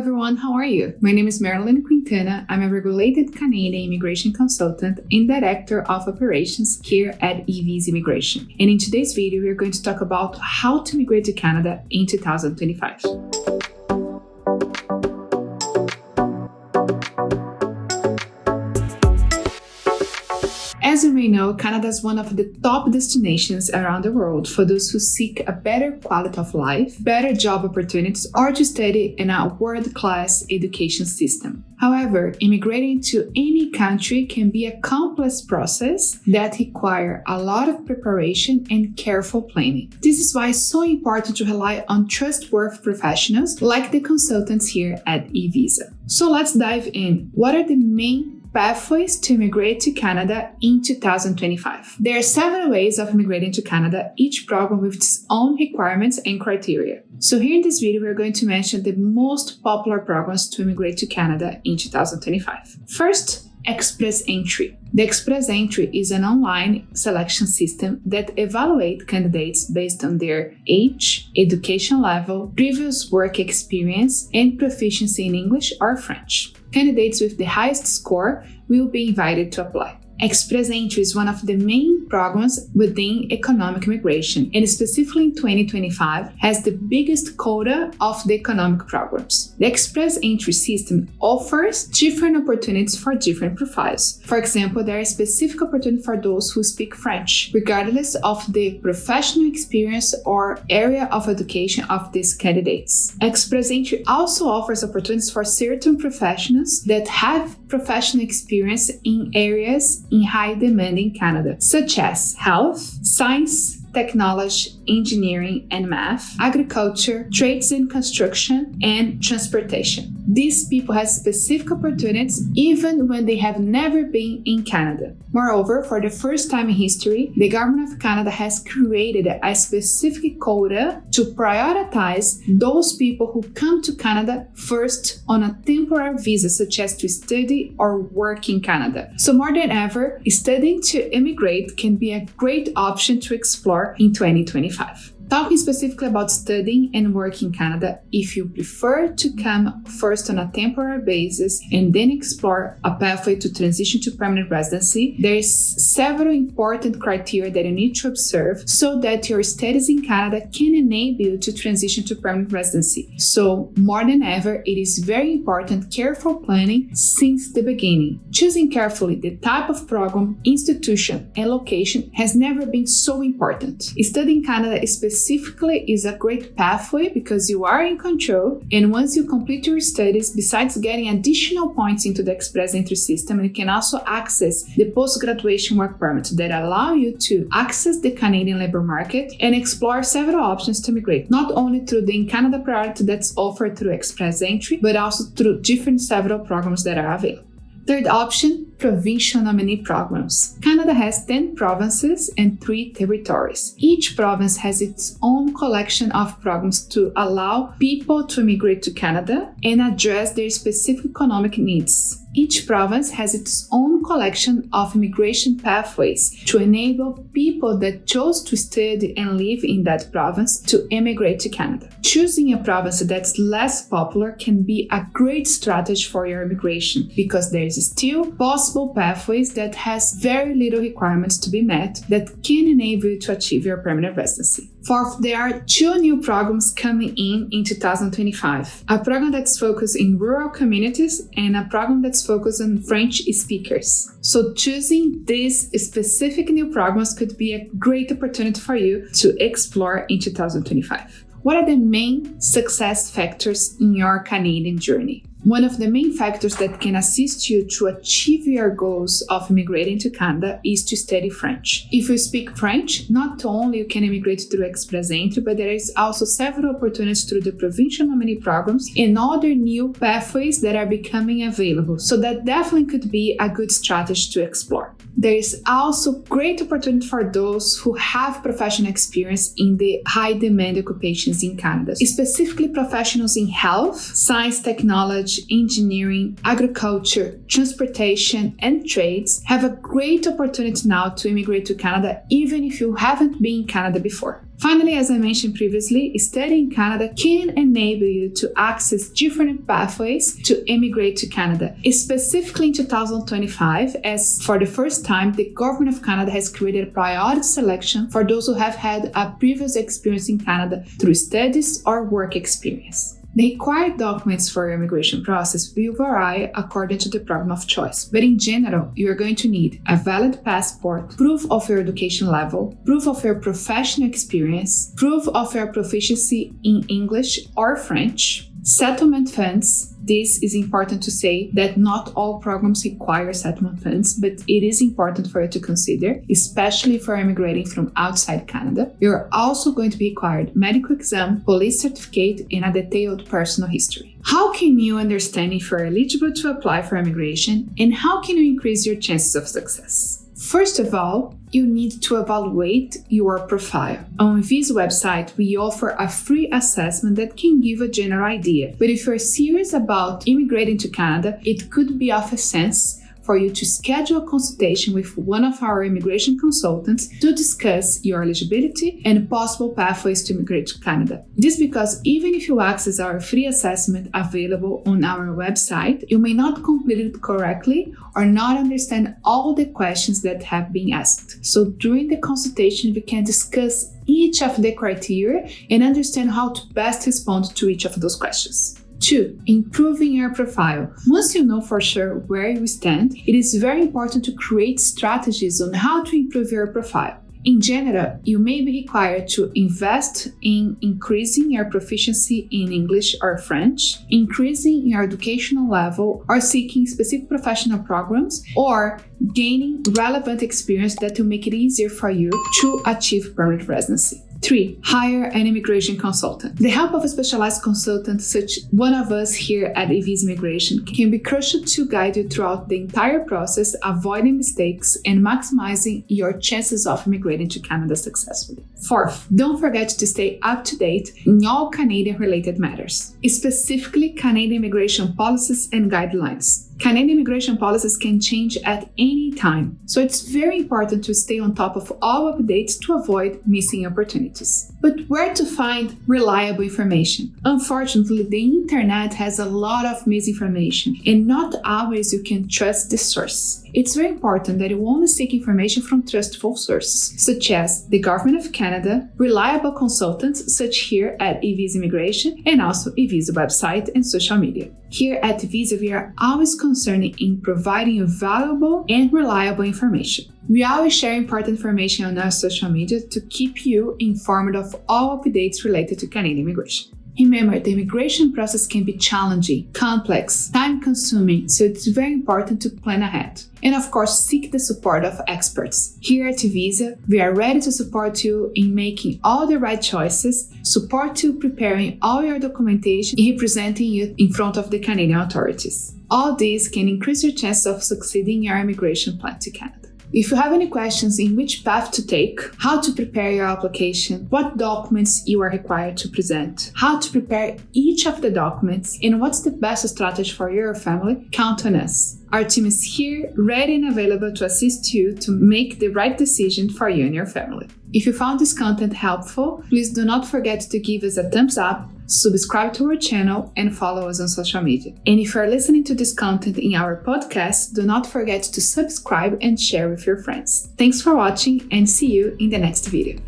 everyone, how are you? My name is Marilyn Quintana. I'm a regulated Canadian immigration consultant and director of operations here at eVisa Immigration. And in today's video, we're going to talk about how to immigrate to Canada in 2025. As you may know, Canada is one of the top destinations around the world for those who seek a better quality of life, better job opportunities, or to study in a world-class education system. However, immigrating to any country can be a complex process that requires a lot of preparation and careful planning. This is why it's so important to rely on trustworthy professionals like the consultants here at eVisa. So let's dive in. What are the main pathways to immigrate to Canada in 2025? There are several ways of immigrating to Canada, each program with its own requirements and criteria. So here in this video, we're going to mention the most popular programs to immigrate to Canada in 2025. First, Express Entry. The Express Entry is an online selection system that evaluates candidates based on their age, education level, previous work experience, and proficiency in English or French. Candidates with the highest score will be invited to apply. Express Entry is one of the main programs within economic immigration, and specifically in 2025 has the biggest quota of the economic programs. The Express Entry system offers different opportunities for different profiles. For example, there is specific opportunity for those who speak French, regardless of the professional experience or area of education of these candidates. Express Entry also offers opportunities for certain professionals that have professional experience in areas in high demand in Canada, such as health, science, technology, engineering and math, agriculture, trades and construction, and transportation. These people have specific opportunities even when they have never been in Canada. Moreover, for the first time in history, the Government of Canada has created a specific quota to prioritize those people who come to Canada first on a temporary visa, such as to study or work in Canada. So more than ever, studying to immigrate can be a great option to explore in 2025. Talking specifically about studying and working in Canada, if you prefer to come first on a temporary basis and then explore a pathway to transition to permanent residency, there is several important criteria that you need to observe so that your studies in Canada can enable you to transition to permanent residency. So more than ever, it is very important careful planning since the beginning. Choosing carefully the type of program, institution, and location has never been so important. Studying in Canada specifically is a great pathway because you are in control, and once you complete your studies, besides getting additional points into the Express Entry system, you can also access the post-graduation work permit that allow you to access the Canadian labor market and explore several options to migrate, not only through the in-Canada priority that's offered through Express Entry, but also through different several programs that are available. Third option, provincial nominee programs. Canada has 10 provinces and 3 territories. Each province has its own collection of programs to allow people to immigrate to Canada and address their specific economic needs. Each province has its own collection of immigration pathways to enable people that chose to study and live in that province to immigrate to Canada. Choosing a province that's less popular can be a great strategy for your immigration because there is still possible pathways that has very little requirements to be met that can enable you to achieve your permanent residency. Fourth, there are 2 new programs coming in 2025. A program that's focused in rural communities and a program that's focused on French speakers. So choosing these specific new programs could be a great opportunity for you to explore in 2025. What are the main success factors in your Canadian journey? One of the main factors that can assist you to achieve your goals of immigrating to Canada is to study French. If you speak French, not only you can immigrate through Express Entry, but there is also several opportunities through the provincial nominee programs and other new pathways that are becoming available. So that definitely could be a good strategy to explore. There is also great opportunity for those who have professional experience in the high demand occupations in Canada, specifically professionals in health, science, technology, engineering, agriculture, transportation, and trades have a great opportunity now to immigrate to Canada, even if you haven't been in Canada before. Finally, as I mentioned previously, studying in Canada can enable you to access different pathways to immigrate to Canada, specifically in 2025, as for the first time, the government of Canada has created a priority selection for those who have had a previous experience in Canada through studies or work experience. The required documents for your immigration process will vary according to the program of choice, but in general, you are going to need a valid passport, proof of your education level, proof of your professional experience, proof of your proficiency in English or French, settlement funds. This is important to say that not all programs require settlement funds, but it is important for you to consider, especially for immigrating from outside Canada. You're also going to be required medical exam, police certificate, and a detailed personal history. How can you understand if you're eligible to apply for immigration, and how can you increase your chances of success? First of all, you need to evaluate your profile. On Visa website, we offer a free assessment that can give a general idea. But if you're serious about immigrating to Canada, it could be of a sense for you to schedule a consultation with one of our immigration consultants to discuss your eligibility and possible pathways to immigrate to Canada. This because even if you access our free assessment available on our website, you may not complete it correctly or not understand all the questions that have been asked. So during the consultation, we can discuss each of the criteria and understand how to best respond to each of those questions. 2. Improving your profile. Once you know for sure where you stand, it is very important to create strategies on how to improve your profile. In general, you may be required to invest in increasing your proficiency in English or French, increasing your educational level, or seeking specific professional programs, or gaining relevant experience that will make it easier for you to achieve permanent residency. 3. Hire an immigration consultant. The help of a specialized consultant, such one of us here at Visa Immigration, can be crucial to guide you throughout the entire process, avoiding mistakes and maximizing your chances of immigrating to Canada successfully. 4th, don't forget to stay up to date in all Canadian-related matters, specifically Canadian immigration policies and guidelines. Canadian immigration policies can change at any time, so it's very important to stay on top of all updates to avoid missing opportunities. But where to find reliable information? Unfortunately, the internet has a lot of misinformation, and not always you can trust the source. It's very important that you only seek information from trustful sources, such as the Government of Canada, reliable consultants such here at Visa Immigration, and also Visa website and social media. Here at Visa, we are always concerned in providing you valuable and reliable information. We always share important information on our social media to keep you informed of all updates related to Canadian immigration. Remember, the immigration process can be challenging, complex, time-consuming, so it's very important to plan ahead. And of course, seek the support of experts. Here at Visa, we are ready to support you in making all the right choices, support you preparing all your documentation, and representing you in front of the Canadian authorities. All this can increase your chance of succeeding in your immigration plan to Canada. If you have any questions in which path to take, how to prepare your application, what documents you are required to present, how to prepare each of the documents, and what's the best strategy for your family, count on us. Our team is here, ready and available to assist you to make the right decision for you and your family. If you found this content helpful, please do not forget to give us a thumbs up, subscribe to our channel, and follow us on social media. And if you are listening to this content in our podcast, do not forget to subscribe and share with your friends. Thanks for watching and see you in the next video.